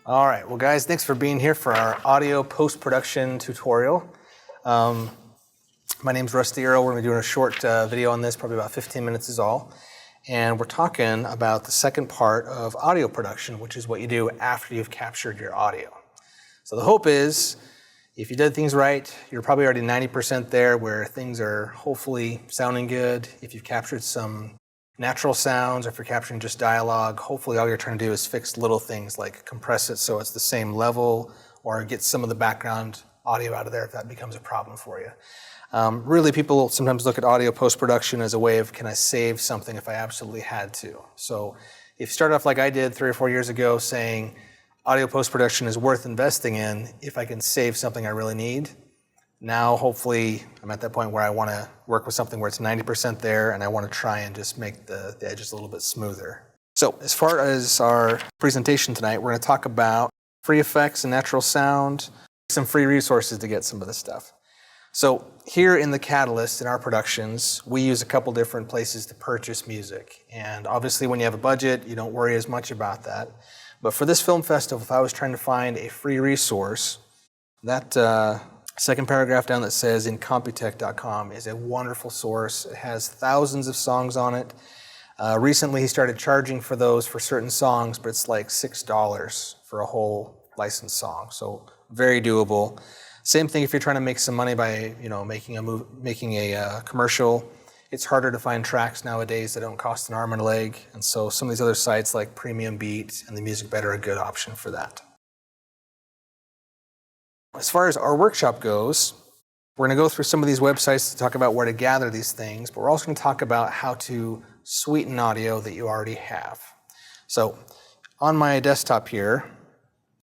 All right, well guys, thanks for being here for our audio post-production tutorial. My name's Rusty Earl. We're going to be doing a short video on this, probably about 15 minutes is all. And we're talking about the second part of audio production, which is what you do after you've captured your audio. So the hope is, if you did things right, you're probably already 90% there where things are hopefully sounding good. If you've captured some natural sounds, or if you're capturing just dialogue, hopefully all you're trying to do is fix little things like compress it so it's the same level, or get some of the background audio out of there if that becomes a problem for you. Really, people sometimes look at audio post-production as a way of, can I save something if I absolutely had to? So if you start off like I did 3 or 4 years ago saying audio post-production is worth investing in if I can save something I really need, now hopefully I'm at that point where I want to work with something where it's 90% there and I want to try and just make the edges a little bit smoother. So as far as our presentation tonight, we're going to talk about free effects and natural sound, some free resources to get some of this stuff. So here in the Catalyst, in our productions, we use a couple different places to purchase music. And obviously when you have a budget, you don't worry as much about that. But for this film festival, if I was trying to find a free resource, that second paragraph down that says incomputech.com is a wonderful source. It has thousands of songs on it. Recently he started charging for those for certain songs, but it's like $6 for a whole licensed song. So very doable. Same thing if you're trying to make some money by making a commercial. It's harder to find tracks nowadays that don't cost an arm and a leg. And so some of these other sites like Premium Beat and The Music Bet are a good option for that. As far as our workshop goes, we're going to go through some of these websites to talk about where to gather these things, but we're also going to talk about how to sweeten audio that you already have. So on my desktop here,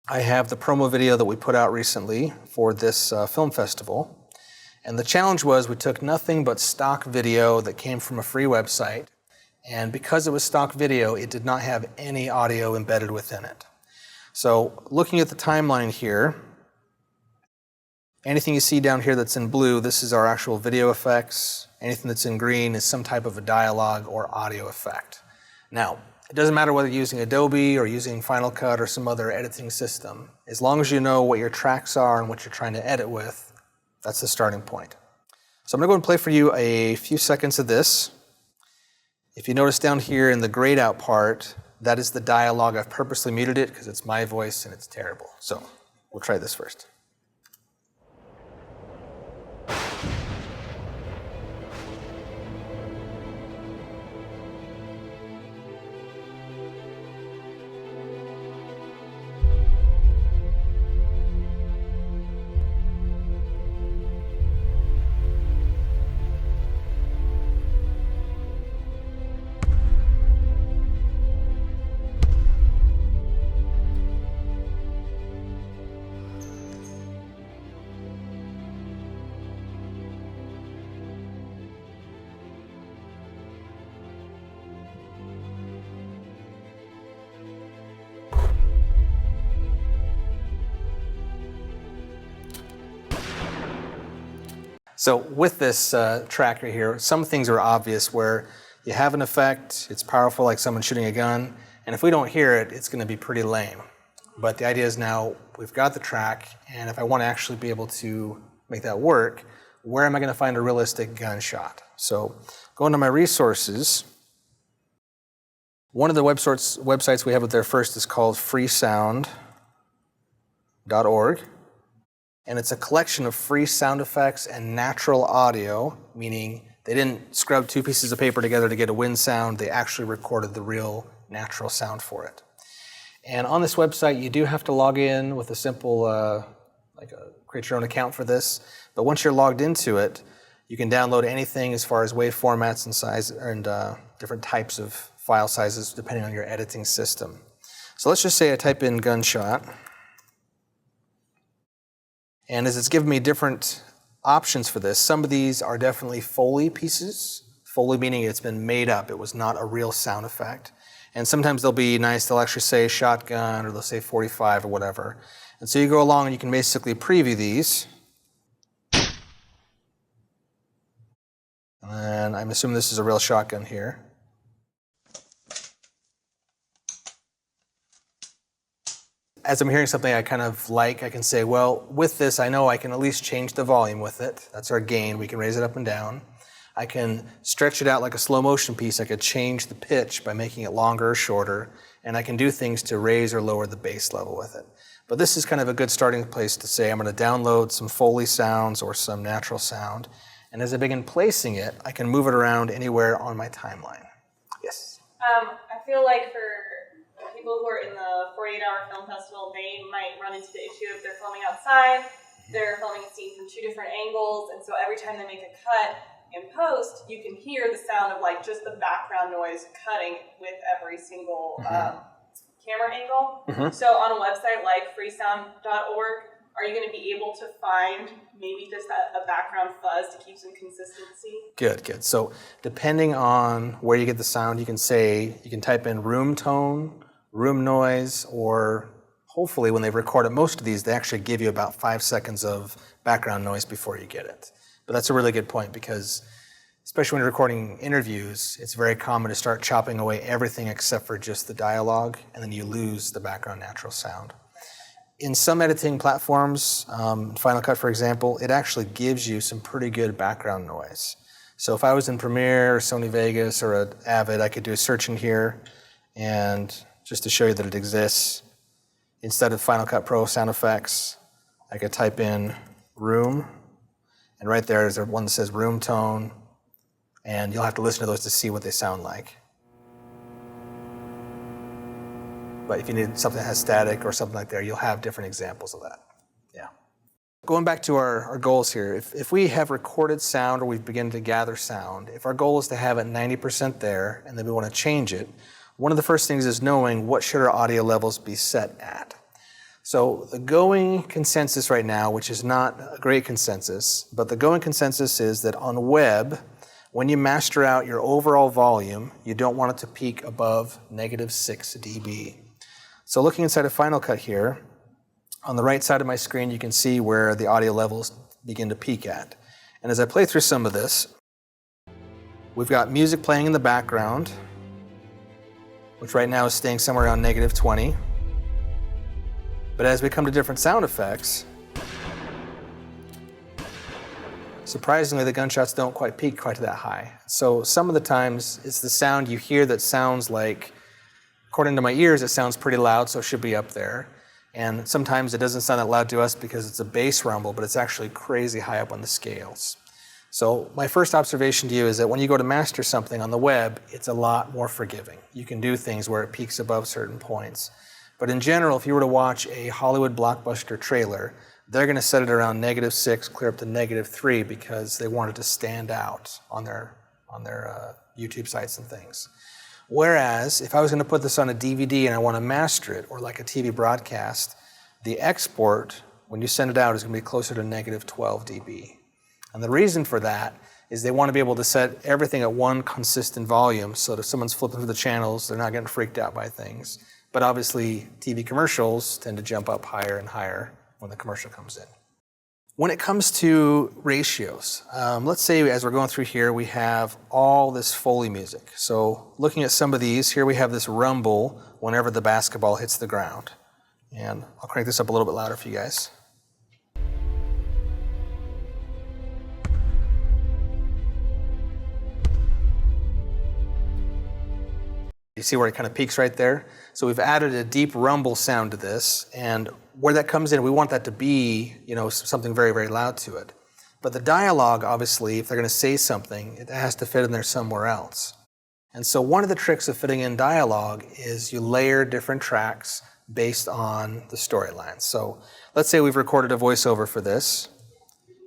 I have the promo video that we put out recently for this film festival. And the challenge was we took nothing but stock video that came from a free website. And because it was stock video, it did not have any audio embedded within it. So looking at the timeline here, anything you see down here that's in blue, this is our actual video effects. Anything that's in green is some type of a dialogue or audio effect. Now, it doesn't matter whether you're using Adobe or using Final Cut or some other editing system. As long as you know what your tracks are and what you're trying to edit with, that's the starting point. So I'm going to go and play for you a few seconds of this. If you notice down here in the grayed out part, that is the dialogue. I've purposely muted it because it's my voice and it's terrible. So we'll try this first. So with this track right here, some things are obvious where you have an effect, it's powerful like someone shooting a gun, and if we don't hear it, it's going to be pretty lame. But the idea is now we've got the track, and if I want to actually be able to make that work, where am I going to find a realistic gunshot? So going to my resources, one of the websites we have up there first is called Freesoundorg. And it's a collection of free sound effects and natural audio, meaning they didn't scrub 2 pieces of paper together to get a wind sound. They actually recorded the real natural sound for it. And on this website, you do have to log in with a simple, create your own account for this. But once you're logged into it, you can download anything as far as wave formats and size and different types of file sizes depending on your editing system. So let's just say I type in gunshot. And as it's given me different options for this, some of these are definitely Foley pieces. Foley meaning it's been made up. It was not a real sound effect. And sometimes they'll be nice. They'll actually say shotgun or they'll say 45 or whatever. And so you go along and you can basically preview these. And I'm assuming this is a real shotgun here. As I'm hearing something I kind of like, I can say, well, with this, I know I can at least change the volume with it. That's our gain. We can raise it up and down. I can stretch it out like a slow motion piece. I could change the pitch by making it longer or shorter. And I can do things to raise or lower the bass level with it. But this is kind of a good starting place to say I'm going to download some Foley sounds or some natural sound. And as I begin placing it, I can move it around anywhere on my timeline. Yes? I feel like for people who are in the 48-hour film festival, they might run into the issue if they're filming outside, they're filming a scene from 2 different angles, and so every time they make a cut in post, you can hear the sound of like just the background noise cutting with every single camera angle. So on a website like Freesoundorg, are you going to be able to find maybe just a background fuzz to keep some consistency? Good. So depending on where you get the sound, you can type in room tone, room noise, or hopefully when they've recorded most of these, they actually give you about 5 seconds of background noise before you get it. But that's a really good point because especially when you're recording interviews, it's very common to start chopping away everything except for just the dialogue, and then you lose the background natural sound. In some editing platforms, Final Cut for example, it actually gives you some pretty good background noise. So if I was in Premiere or Sony Vegas or Avid, I could do a search in here, and just to show you that it exists, instead of Final Cut Pro sound effects, I could type in room, and right there is one that says room tone, and you'll have to listen to those to see what they sound like. But if you need something that has static or something like that, you'll have different examples of that. Yeah. Going back to our goals here, if we have recorded sound or we've begun to gather sound, if our goal is to have it 90% there and then we want to change it, one of the first things is knowing what should our audio levels be set at. So the going consensus right now, which is not a great consensus, but the going consensus is that on web, when you master out your overall volume, you don't want it to peak above -6 dB. So looking inside of Final Cut here, on the right side of my screen, you can see where the audio levels begin to peak at. And as I play through some of this, we've got music playing in the background, which right now is staying somewhere around -20. But as we come to different sound effects, surprisingly, the gunshots don't quite peak quite that high. So some of the times, it's the sound you hear that sounds like, according to my ears, it sounds pretty loud, so it should be up there. And sometimes it doesn't sound that loud to us because it's a bass rumble, but it's actually crazy high up on the scales. So my first observation to you is that when you go to master something on the web, it's a lot more forgiving. You can do things where it peaks above certain points. But in general, if you were to watch a Hollywood blockbuster trailer, they're going to set it around -6, clear up to -3 because they want it to stand out on their YouTube sites and things. Whereas if I was going to put this on a DVD and I want to master it, or like a TV broadcast, the export, when you send it out, is going to be closer to -12 dB. And the reason for that is they want to be able to set everything at one consistent volume so that if someone's flipping through the channels, they're not getting freaked out by things. But obviously, TV commercials tend to jump up higher and higher when the commercial comes in. When it comes to ratios, let's say as we're going through here, we have all this Foley music. So looking at some of these, here we have this rumble whenever the basketball hits the ground. And I'll crank this up a little bit louder for you guys. You see where it kind of peaks right there? So we've added a deep rumble sound to this, and where that comes in, we want that to be, something very, very loud to it. But the dialogue, obviously, if they're going to say something, it has to fit in there somewhere else. And so one of the tricks of fitting in dialogue is you layer different tracks based on the storyline. So let's say we've recorded a voiceover for this.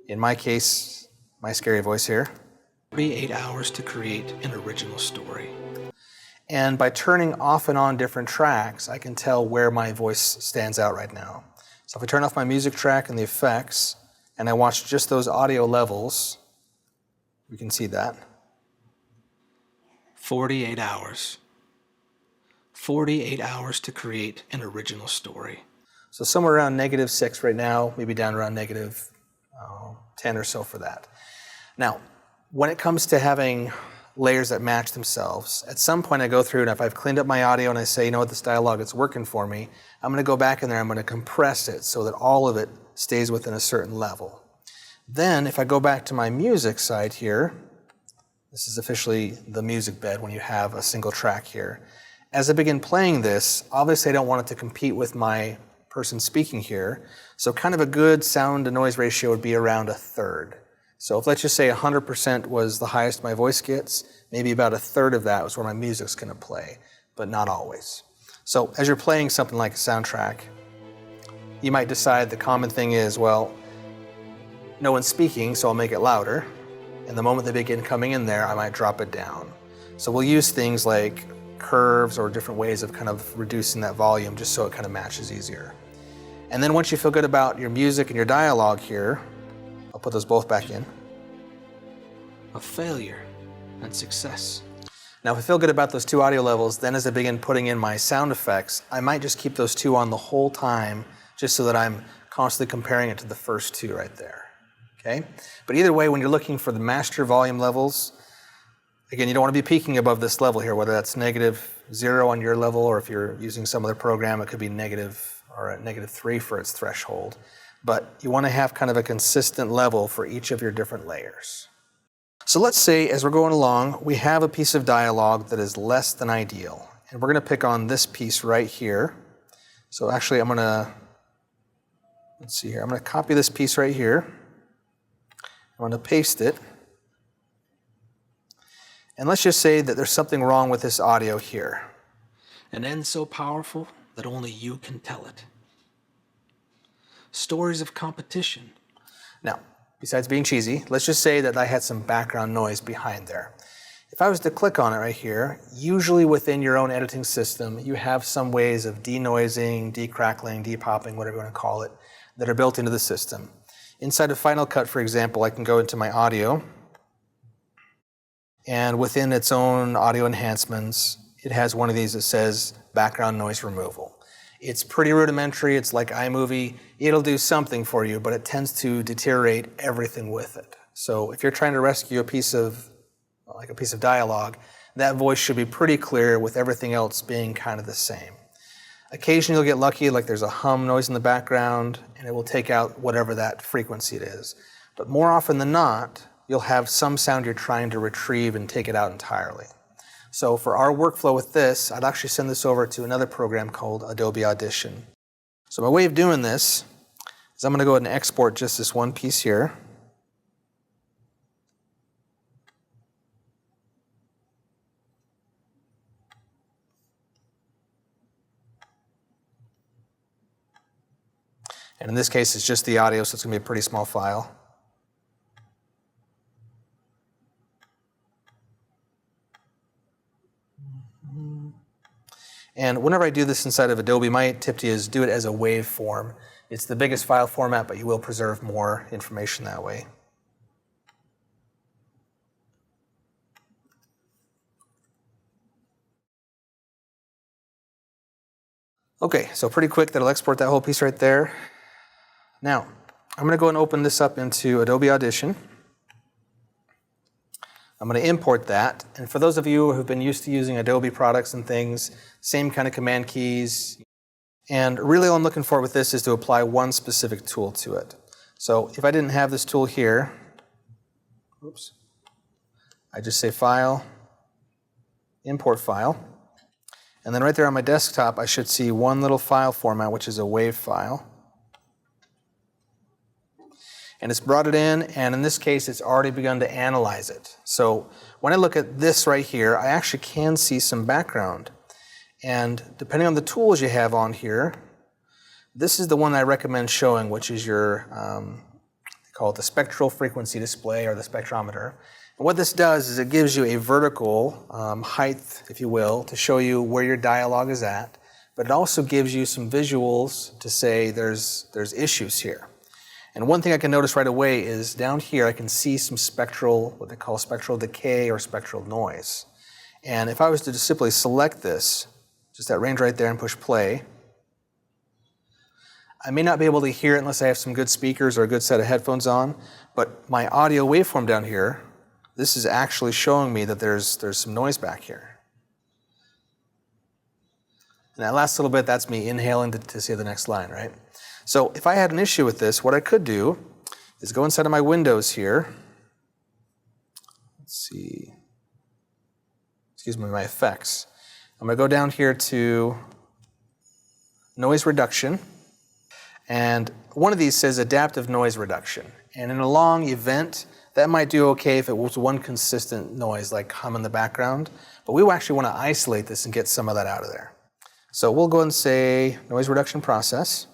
In my case, my scary voice here. 48 hours to create an original story. And by turning off and on different tracks, I can tell where my voice stands out right now. So if I turn off my music track and the effects, and I watch just those audio levels, we can see that. 48 hours. 48 hours to create an original story. So somewhere around -6 right now, maybe down around -10 or so for that. Now, when it comes to having layers that match themselves. At some point I go through and if I've cleaned up my audio and I say, you know what, this dialogue is working for me, I'm going to go back in there, I'm going to compress it so that all of it stays within a certain level. Then if I go back to my music side here, this is officially the music bed when you have a single track here. As I begin playing this, obviously I don't want it to compete with my person speaking here, so kind of a good sound to noise ratio would be around 1/3. So if let's just say 100% was the highest my voice gets, maybe about 1/3 of that was where my music's going to play, but not always. So as you're playing something like a soundtrack, you might decide the common thing is, well, no one's speaking, so I'll make it louder. And the moment they begin coming in there, I might drop it down. So we'll use things like curves or different ways of kind of reducing that volume just so it kind of matches easier. And then once you feel good about your music and your dialogue here, I'll put those both back in. A failure and success. Now if I feel good about those two audio levels, then as I begin putting in my sound effects, I might just keep those two on the whole time just so that I'm constantly comparing it to the first two right there. Okay? But either way, when you're looking for the master volume levels, again, you don't want to be peaking above this level here, whether that's -0 on your level or if you're using some other program, it could be negative or at -3 for its threshold. But you want to have kind of a consistent level for each of your different layers. So let's say as we're going along, we have a piece of dialogue that is less than ideal. And we're going to pick on this piece right here. So actually I'm going to, let's see here, I'm going to copy this piece right here. I'm going to paste it. And let's just say that there's something wrong with this audio here. An end so powerful that only you can tell it. Stories of competition. Now, besides being cheesy, let's just say that I had some background noise behind there. If I was to click on it right here, usually within your own editing system, you have some ways of denoising, decrackling, depopping, whatever you want to call it, that are built into the system. Inside of Final Cut, for example, I can go into my audio, and within its own audio enhancements, it has one of these that says background noise removal. It's pretty rudimentary, it's like iMovie. It'll do something for you, but it tends to deteriorate everything with it. So if you're trying to rescue a piece of dialogue, that voice should be pretty clear with everything else being kind of the same. Occasionally you'll get lucky, like there's a hum noise in the background, and it will take out whatever that frequency it is. But more often than not, you'll have some sound you're trying to retrieve and take it out entirely. So for our workflow with this, I'd actually send this over to another program called Adobe Audition. So my way of doing this is I'm going to go ahead and export just this one piece here. And in this case, it's just the audio, so it's going to be a pretty small file. And whenever I do this inside of Adobe, my tip to you is do it as a waveform. It's the biggest file format, but you will preserve more information that way. Okay, so pretty quick, that'll export that whole piece right there. Now, I'm going to go and open this up into Adobe Audition. I'm going to import that, and for those of you who've been used to using Adobe products and things, same kind of command keys, and really all I'm looking for with this is to apply one specific tool to it. So if I didn't have this tool here, oops, I just say File, Import File, and then right there on my desktop I should see one little file format, which is a WAV file. And it's brought it in, and in this case, it's already begun to analyze it. So when I look at this right here, I actually can see some background. And depending on the tools you have on here, this is the one I recommend showing, which is your, they call it the spectral frequency display or the spectrometer. And what this does is it gives you a vertical height, if you will, to show you where your dialogue is at, but it also gives you some visuals to say there's issues here. And one thing I can notice right away is down here I can see some spectral, what they call spectral decay or spectral noise. And if I was to just simply select this, just that range right there and push play, I may not be able to hear it unless I have some good speakers or a good set of headphones on, but my audio waveform down here this is actually showing me that there's some noise back here. And that last little bit, that's me inhaling to say the next line, right? So if I had an issue with this, what I could do is go inside of my windows here. Let's see. Excuse me, my effects. I'm going to go down here to noise reduction. And one of these says adaptive noise reduction. And in a long event, that might do okay if it was one consistent noise like hum in the background. But we actually want to isolate this and get some of that out of there. So we'll go and say noise reduction process.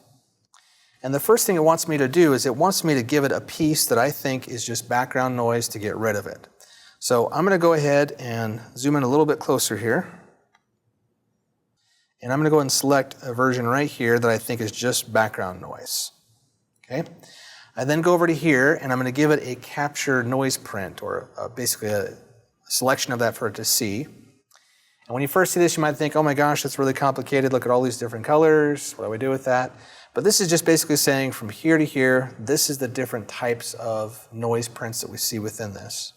And the first thing it wants me to do is it wants me to give it a piece that I think is just background noise to get rid of it. So I'm going to go ahead and zoom in a little bit closer here. And I'm going to go and select a version right here that I think is just background noise. Okay. I then go over to here and I'm going to give it a capture noise print, or basically a selection of that for it to see. And when you first see this, you might think, oh my gosh, that's really complicated. Look at all these different colors. What do I do with that? But this is just basically saying from here to here, this is the different types of noise prints that we see within this.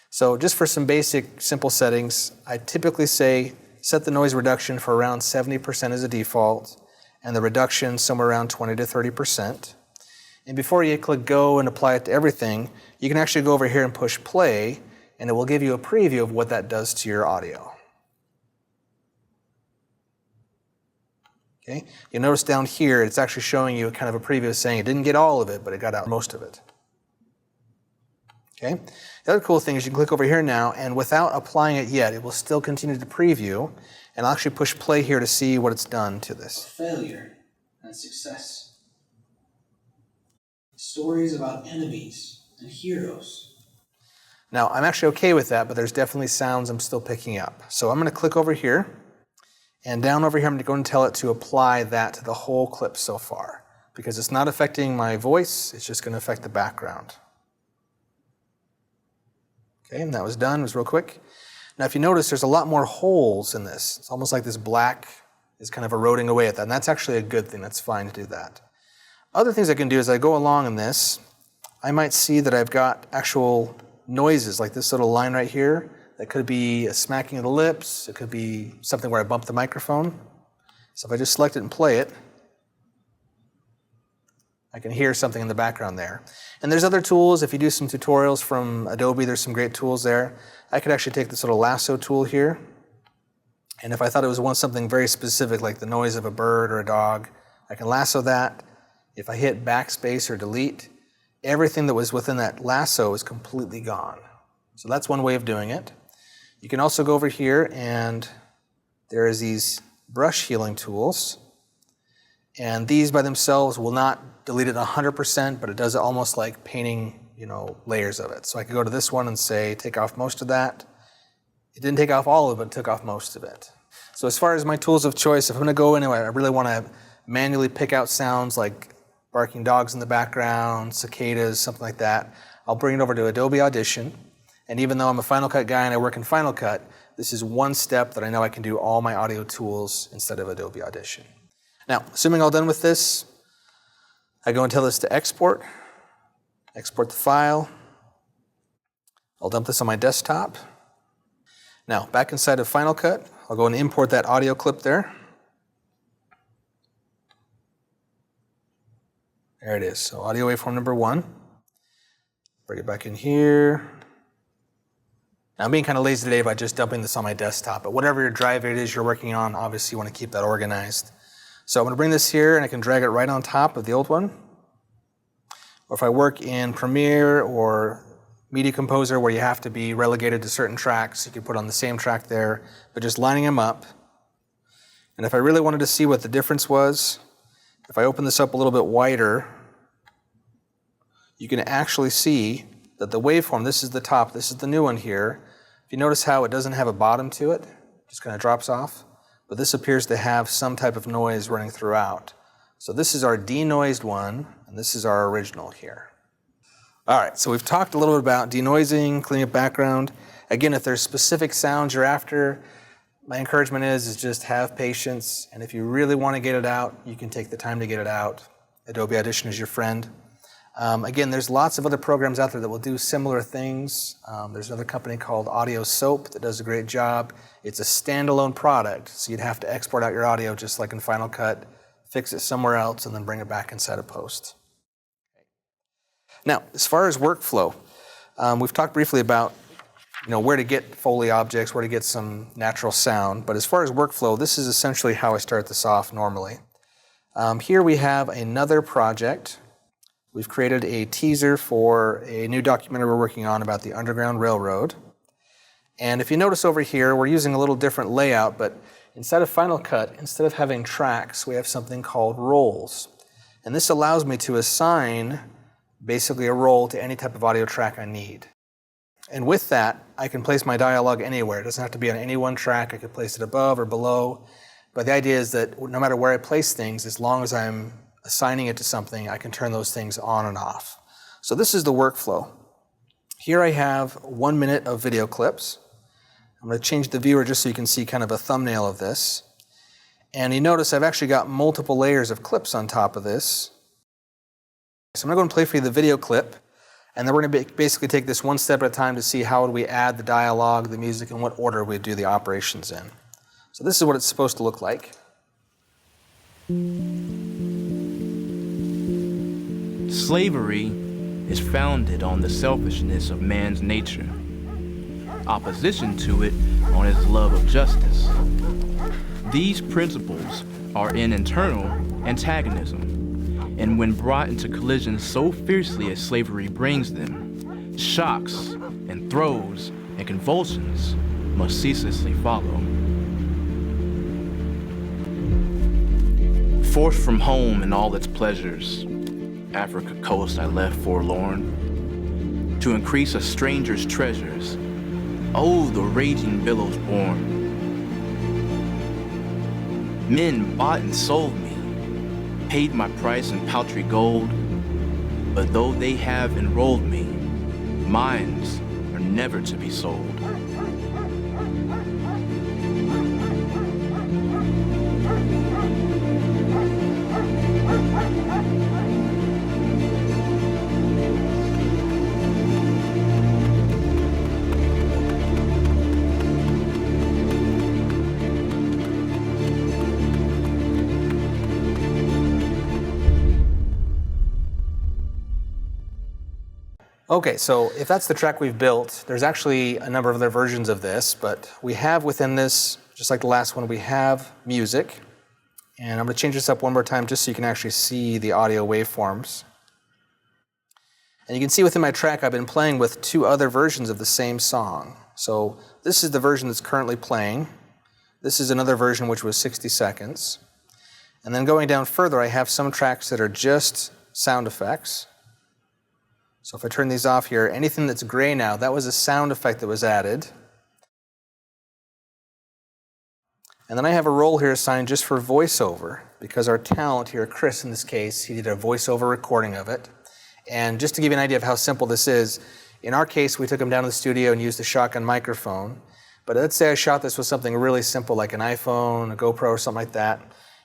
So just for some basic, simple settings, I typically say set the noise reduction for around 70% as a default, and the reduction somewhere around 20 to 30%. And before you click go and apply it to everything, you can actually go over here and push play, and it will give you a preview of what that does to your audio. Okay? You'll notice down here, it's actually showing you kind of a preview saying it didn't get all of it, but it got out most of it. Okay? The other cool thing is you can click over here now, and without applying it yet, it will still continue to preview, and I'll actually push play here to see what it's done to this. Failure and success. Stories about enemies and heroes. Now, I'm actually okay with that, but there's definitely sounds I'm still picking up. So I'm going to click over here, and down over here I'm going to tell it to apply that to the whole clip so far, because it's not affecting my voice, it's just going to affect the background. Okay, and that was done. It was real quick. Now, if you notice, there's a lot more holes in this. It's almost like this black is kind of eroding away at that, and that's actually a good thing. That's fine to do that. Other things I can do as I go along in this, I might see that I've got actual noises, like this little line right here. That could be a smacking of the lips. It could be something where I bump the microphone. So if I just select it and play it, I can hear something in the background there. And there's other tools. If you do some tutorials from Adobe, there's some great tools there. I could actually take this little lasso tool here, and if I thought it was something very specific, like the noise of a bird or a dog, I can lasso that. If I hit backspace or delete, everything that was within that lasso is completely gone. So that's one way of doing it. You can also go over here, and there is these brush healing tools. And these by themselves will not delete it 100%, but it does it almost like painting, layers of it. So I could go to this one and say, take off most of that. It didn't take off all of it, it took off most of it. So as far as my tools of choice, if I'm gonna go in and I really wanna manually pick out sounds like barking dogs in the background, cicadas, something like that, I'll bring it over to Adobe Audition. And even though I'm a Final Cut guy and I work in Final Cut, this is one step that I know I can do all my audio tools instead of Adobe Audition. Now, assuming all done with this, I go and tell this to export the file. I'll dump this on my desktop. Now, back inside of Final Cut, I'll go and import that audio clip there. There it is, so audio waveform number 1. Bring it back in here. Now, I'm being kind of lazy today by just dumping this on my desktop, but whatever your drive it is you're working on, obviously you want to keep that organized. So I'm going to bring this here and I can drag it right on top of the old one. Or if I work in Premiere or Media Composer where you have to be relegated to certain tracks, you can put on the same track there, but just lining them up. And if I really wanted to see what the difference was, if I open this up a little bit wider, you can actually see that the waveform, this is the top, this is the new one here. If you notice how it doesn't have a bottom to it, it just kind of drops off. But this appears to have some type of noise running throughout. So this is our denoised one, and this is our original here. All right, so we've talked a little bit about denoising, cleaning up background. Again, if there's specific sounds you're after, my encouragement is just have patience, and if you really want to get it out, you can take the time to get it out. Adobe Audition is your friend. Again, there's lots of other programs out there that will do similar things. There's another company called Audio Soap that does a great job. It's a standalone product, so you'd have to export out your audio just like in Final Cut, fix it somewhere else, and then bring it back inside of Post. Now, as far as workflow, we've talked briefly about where to get Foley objects, where to get some natural sound, but as far as workflow, this is essentially how I start this off normally. Here we have another project. We've created a teaser for a new documentary we're working on about the Underground Railroad. And if you notice over here, we're using a little different layout, but instead of Final Cut, instead of having tracks, we have something called rolls. And this allows me to assign basically a roll to any type of audio track I need. And with that, I can place my dialogue anywhere. It doesn't have to be on any one track. I could place it above or below. But the idea is that no matter where I place things, as long as I'm assigning it to something, I can turn those things on and off. So this is the workflow. Here I have 1 minute of video clips. I'm going to change the viewer just so you can see kind of a thumbnail of this. And you notice I've actually got multiple layers of clips on top of this. So I'm going to go and play for you the video clip, and then we're going to basically take this one step at a time to see how would we add the dialogue, the music, and what order we do the operations in. So this is what it's supposed to look like. Slavery is founded on the selfishness of man's nature, opposition to it on his love of justice. These principles are in internal antagonism, and when brought into collision so fiercely as slavery brings them, shocks and throes and convulsions must ceaselessly follow. Forced from home and all its pleasures, Africa coast I left forlorn, to increase a stranger's treasures. Oh, the raging billows born. Men bought and sold me, paid my price in paltry gold, but though they have enrolled me, minds are never to be sold. Okay, so if that's the track we've built, there's actually a number of other versions of this, but we have within this, just like the last one, we have music. And I'm going to change this up one more time just so you can actually see the audio waveforms. And you can see within my track I've been playing with two other versions of the same song. So this is the version that's currently playing. This is another version which was 60 seconds. And then going down further, I have some tracks that are just sound effects. So if I turn these off here, anything that's gray now, that was a sound effect that was added. And then I have a roll here assigned just for voiceover, because our talent here, Chris in this case, he did a voiceover recording of it. And just to give you an idea of how simple this is, in our case, we took him down to the studio and used a shotgun microphone. But let's say I shot this with something really simple like an iPhone, a GoPro, or something like that.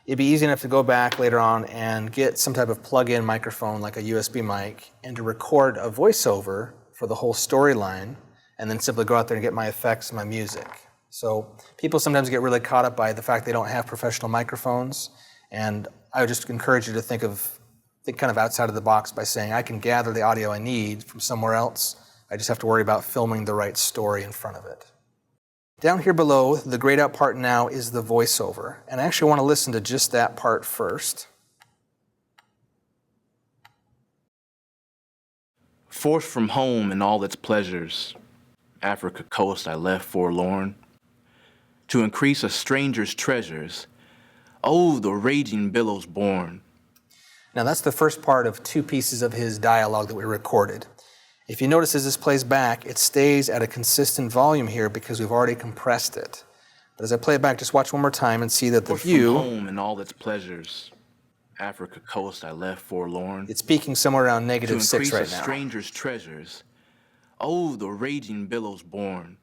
It'd be easy enough to go back later on and get some type of plug-in microphone like a USB mic and to record a voiceover for the whole storyline and then simply go out there and get my effects and my music. So people sometimes get really caught up by the fact they don't have professional microphones, and I would just encourage you to think kind of outside of the box by saying I can gather the audio I need from somewhere else. I just have to worry about filming the right story in front of it. Down here below, the grayed out part now is the voiceover. And I actually want to listen to just that part first. Forced from home and all its pleasures, Africa coast I left forlorn, to increase a stranger's treasures. Oh, the raging billows born. Now that's the first part of two pieces of his dialogue that we recorded. If you notice as this plays back, it stays at a consistent volume here because we've already compressed it. But as I play it back, just watch one more time and see that the view... From home and all its pleasures, Africa coast I left forlorn. It's peaking somewhere around -6 right now. To increase a stranger's treasures. Oh, the raging billows born.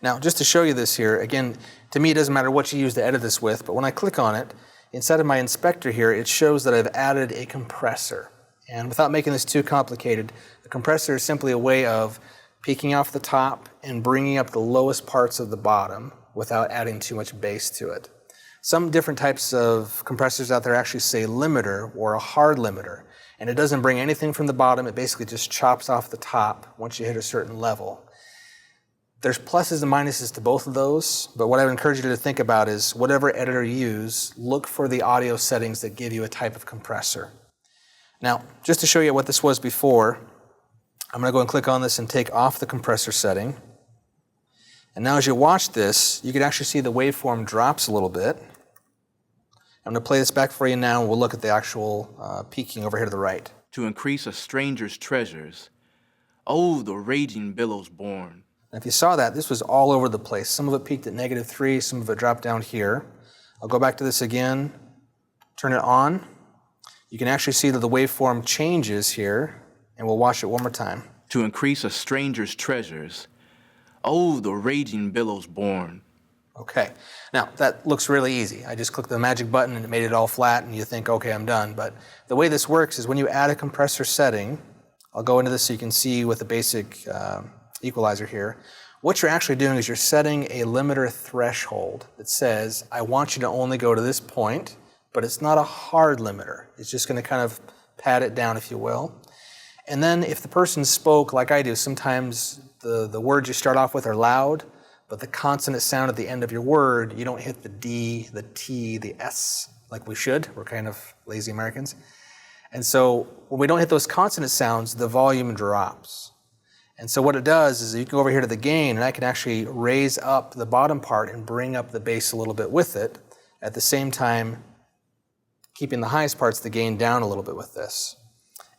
Now, just to show you this here, again, to me it doesn't matter what you use to edit this with, but when I click on it, inside of my inspector here, it shows that I've added a compressor. And without making this too complicated, the compressor is simply a way of peaking off the top and bringing up the lowest parts of the bottom without adding too much bass to it. Some different types of compressors out there actually say limiter or a hard limiter, and it doesn't bring anything from the bottom, it basically just chops off the top once you hit a certain level. There's pluses and minuses to both of those, but what I would encourage you to think about is whatever editor you use, look for the audio settings that give you a type of compressor. Now, just to show you what this was before, I'm going to go and click on this and take off the compressor setting. And now as you watch this, you can actually see the waveform drops a little bit. I'm going to play this back for you now, and we'll look at the actual peaking over here to the right. To increase a stranger's treasures, oh, the raging billows born. And if you saw that, this was all over the place. Some of it peaked at -3, some of it dropped down here. I'll go back to this again, turn it on. You can actually see that the waveform changes here, and we'll watch it one more time. To increase a stranger's treasures, oh, the raging billows born. Okay, now that looks really easy. I just clicked the magic button and it made it all flat, and you think, okay, I'm done. But the way this works is when you add a compressor setting, I'll go into this so you can see with the basic equalizer here. What you're actually doing is you're setting a limiter threshold that says, I want you to only go to this point, but it's not a hard limiter. It's just going to kind of pad it down, if you will. And then if the person spoke like I do, sometimes the words you start off with are loud, but the consonant sound at the end of your word, you don't hit the D, the T, the S like we should. We're kind of lazy Americans. And so when we don't hit those consonant sounds, the volume drops. And so what it does is you can go over here to the gain, and I can actually raise up the bottom part and bring up the bass a little bit with it, at the same time keeping the highest parts, the gain, down a little bit with this.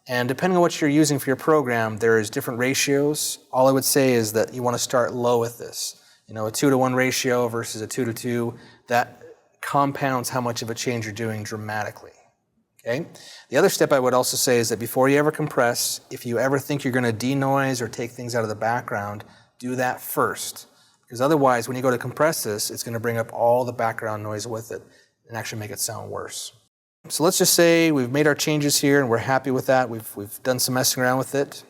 And depending on what you're using for your program, there is different ratios. All I would say is that you want to start low with this. You know, a 2-to-1 ratio versus a 2-to-2, that compounds how much of a change you're doing dramatically. Okay? The other step I would also say is that before you ever compress, if you ever think you're going to denoise or take things out of the background, do that first. Because otherwise, when you go to compress this, it's going to bring up all the background noise with it and actually make it sound worse. So let's just say we've made our changes here and we're happy with that. We've done some messing around with it.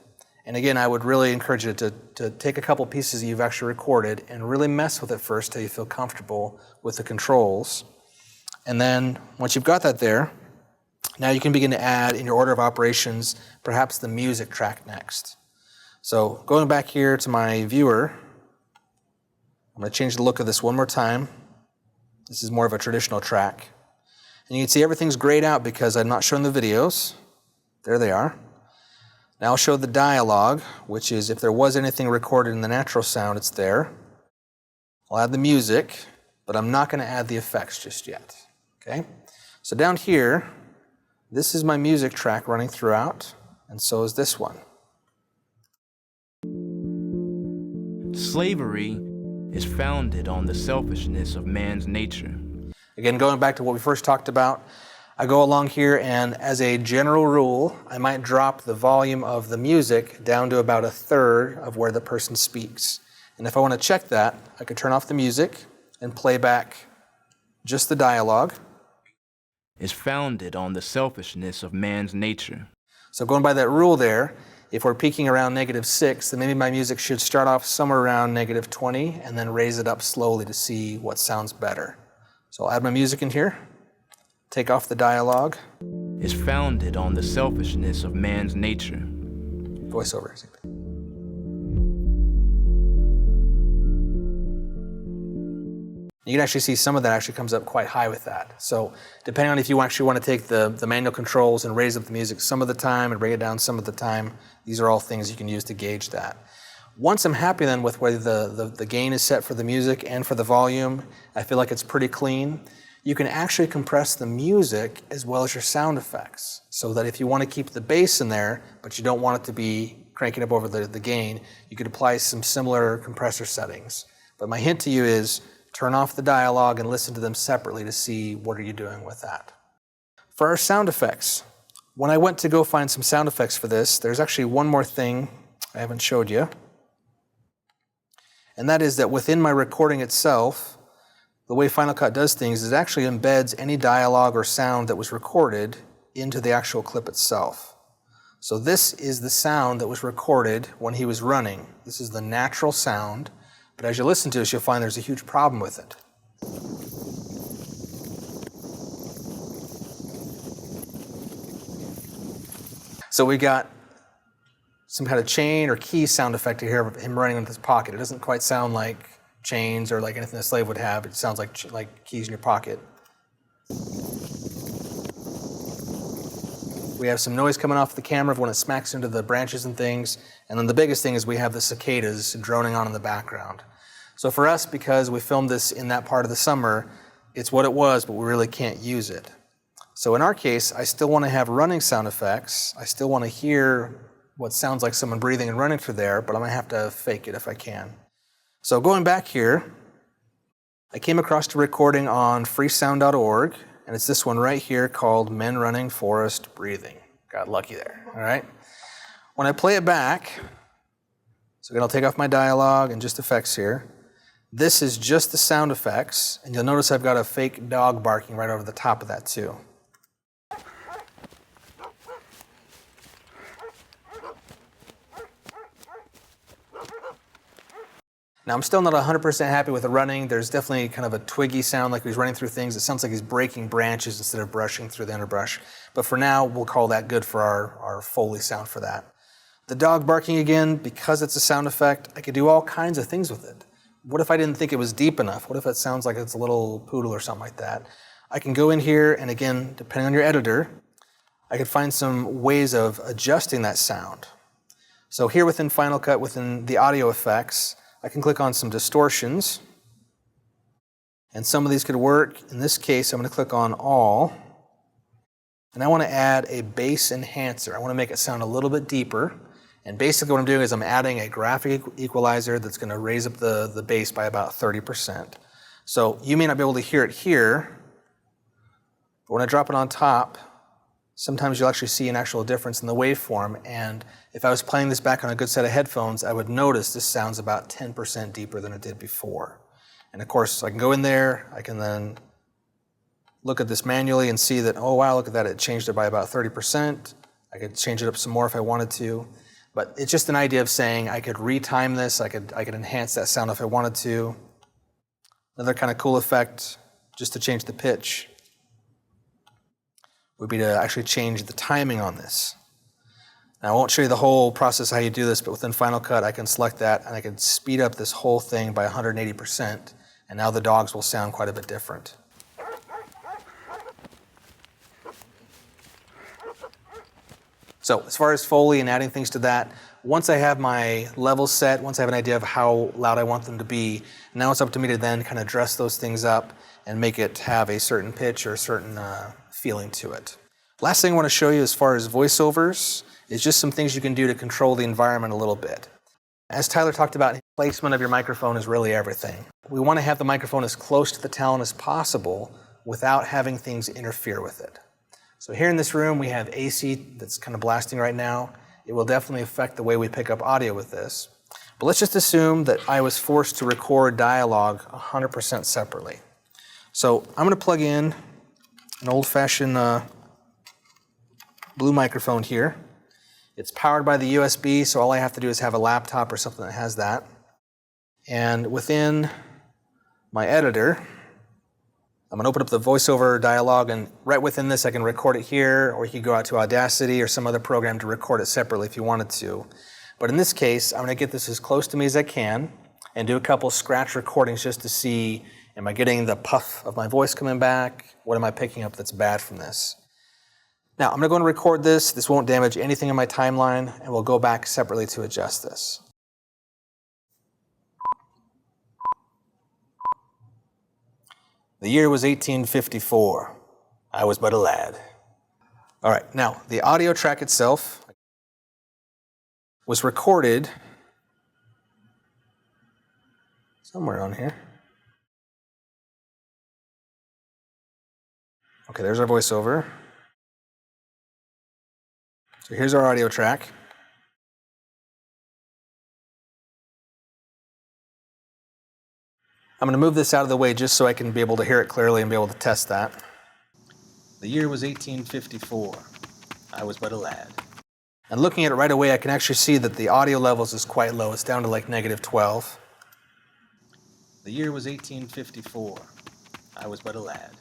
And again, I would really encourage you to take a couple pieces that you've actually recorded and really mess with it first till you feel comfortable with the controls. And then once you've got that there, now you can begin to add in your order of operations perhaps the music track next. So going back here to my viewer, I'm going to change the look of this one more time. This is more of a traditional track. And you can see everything's grayed out because I'm not showing the videos. There they are. Now I'll show the dialogue, which is if there was anything recorded in the natural sound, it's there. I'll add the music, but I'm not going to add the effects just yet. Okay? So down here, this is my music track running throughout, and so is this one. Slavery is founded on the selfishness of man's nature. Again, going back to what we first talked about, I go along here and as a general rule, I might drop the volume of the music down to about 1/3 of where the person speaks. And if I want to check that, I could turn off the music and play back just the dialogue. Is founded on the selfishness of man's nature. So going by that rule there, if we're peaking around -6, then maybe my music should start off somewhere around -20 and then raise it up slowly to see what sounds better. So I'll add my music in here, take off the dialogue. Is founded on the selfishness of man's nature. Voiceover. You can actually see some of that actually comes up quite high with that. So depending on if you actually want to take the manual controls and raise up the music some of the time and bring it down some of the time, these are all things you can use to gauge that. Once I'm happy then with where the gain is set for the music and for the volume, I feel like it's pretty clean. You can actually compress the music as well as your sound effects, so that if you want to keep the bass in there, but you don't want it to be cranking up over the gain, you could apply some similar compressor settings. But my hint to you is turn off the dialogue and listen to them separately to see what are you doing with that. For our sound effects, when I went to go find some sound effects for this, there's actually one more thing I haven't showed you. And that is that within my recording itself, the way Final Cut does things is it actually embeds any dialogue or sound that was recorded into the actual clip itself. So this is the sound that was recorded when he was running. This is the natural sound, but as you listen to this, you'll find there's a huge problem with it. So we got some kind of chain or key sound effect here of him running into his pocket. It doesn't quite sound like chains or like anything a slave would have. It sounds like keys in your pocket. We have some noise coming off the camera when it smacks into the branches and things. And then the biggest thing is we have the cicadas droning on in the background. So for us, because we filmed this in that part of the summer, it's what it was, but we really can't use it. So in our case, I still want to have running sound effects. I still want to hear what sounds like someone breathing and running through there, but I'm going to have to fake it if I can. So going back here, I came across a recording on Freesoundorg, and it's this one right here called Men Running, Forest, Breathing. Got lucky there, all right? When I play it back, so again, I'll take off my dialogue and just effects here. This is just the sound effects, and you'll notice I've got a fake dog barking right over the top of that too. Now I'm still not 100% happy with the running. There's definitely kind of a twiggy sound like he's running through things. It sounds like he's breaking branches instead of brushing through the underbrush. But for now, we'll call that good for our Foley sound for that. The dog barking again, because it's a sound effect, I could do all kinds of things with it. What if I didn't think it was deep enough? What if it sounds like it's a little poodle or something like that? I can go in here, and again, depending on your editor, I could find some ways of adjusting that sound. So here within Final Cut, within the audio effects, I can click on some distortions, and some of these could work. In this case, I'm going to click on all, and I want to add a bass enhancer. I want to make it sound a little bit deeper, and basically what I'm doing is I'm adding a graphic equalizer that's going to raise up the bass by about 30%. So you may not be able to hear it here, but when I drop it on top, sometimes you'll actually see an actual difference in the waveform, and if I was playing this back on a good set of headphones, I would notice this sounds about 10% deeper than it did before. And of course, I can go in there, I can then look at this manually and see that, oh wow, look at that, it changed it by about 30%. I could change it up some more if I wanted to. But it's just an idea of saying I could retime this, I could enhance that sound if I wanted to. Another kind of cool effect, just to change the pitch, would be to actually change the timing on this. Now, I won't show you the whole process how you do this, but within Final Cut, I can select that, and I can speed up this whole thing by 180%, and now the dogs will sound quite a bit different. So as far as Foley and adding things to that, once I have my levels set, once I have an idea of how loud I want them to be, now it's up to me to then kind of dress those things up and make it have a certain pitch or a certain feeling to it. Last thing I want to show you as far as voiceovers is just some things you can do to control the environment a little bit. As Tyler talked about, placement of your microphone is really everything. We want to have the microphone as close to the talent as possible without having things interfere with it. So here in this room we have AC that's kind of blasting right now. It will definitely affect the way we pick up audio with this. But let's just assume that I was forced to record dialogue 100% separately. So I'm going to plug in an old-fashioned blue microphone here. It's powered by the USB, so all I have to do is have a laptop or something that has that. And within my editor, I'm going to open up the voiceover dialogue, and right within this I can record it here, or you can go out to Audacity or some other program to record it separately if you wanted to. But in this case, I'm going to get this as close to me as I can and do a couple scratch recordings just to see, am I getting the puff of my voice coming back? What am I picking up that's bad from this? Now, I'm going to go and record this. This won't damage anything in my timeline, and we'll go back separately to adjust this. The year was 1854. I was but a lad. All right, now, the audio track itself was recorded somewhere on here. Okay, there's our voiceover. So here's our audio track. I'm going to move this out of the way just so I can be able to hear it clearly and be able to test that. The year was 1854. I was but a lad. And looking at it right away, I can actually see that the audio levels is quite low. It's down to like -12. The year was 1854. I was but a lad.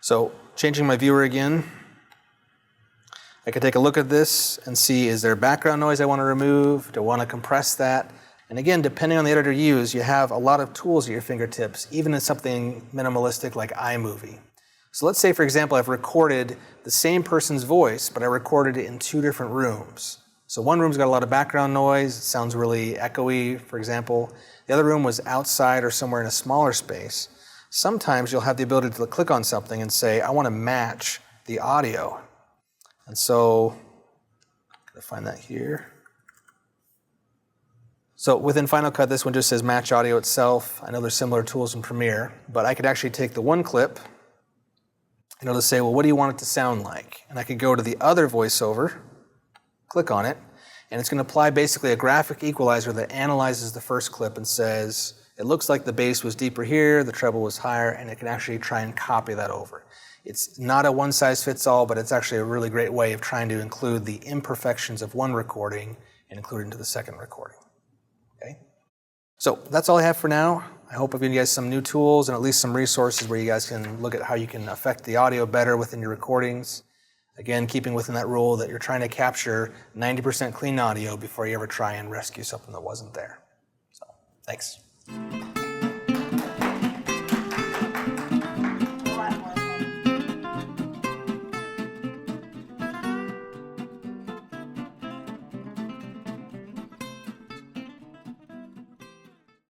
So, changing my viewer again, I can take a look at this and see, is there background noise I want to remove? Do I want to compress that? And again, depending on the editor you use, you have a lot of tools at your fingertips, even in something minimalistic like iMovie. So let's say, for example, I've recorded the same person's voice, but I recorded it in 2 different rooms. So one room's got a lot of background noise, it sounds really echoey, for example. The other room was outside or somewhere in a smaller space. Sometimes you'll have the ability to click on something and say, I want to match the audio. And so, I'm going to find that here. So within Final Cut, this one just says match audio itself. I know there's similar tools in Premiere, but I could actually take the one clip and it'll say, well, what do you want it to sound like? And I could go to the other voiceover, click on it, and it's going to apply basically a graphic equalizer that analyzes the first clip and says, it looks like the bass was deeper here, the treble was higher, and it can actually try and copy that over. It's not a one-size-fits-all, but it's actually a really great way of trying to include the imperfections of one recording and include it into the second recording. Okay? So that's all I have for now. I hope I've given you guys some new tools and at least some resources where you guys can look at how you can affect the audio better within your recordings. Again, keeping within that rule that you're trying to capture 90% clean audio before you ever try and rescue something that wasn't there. So, thanks.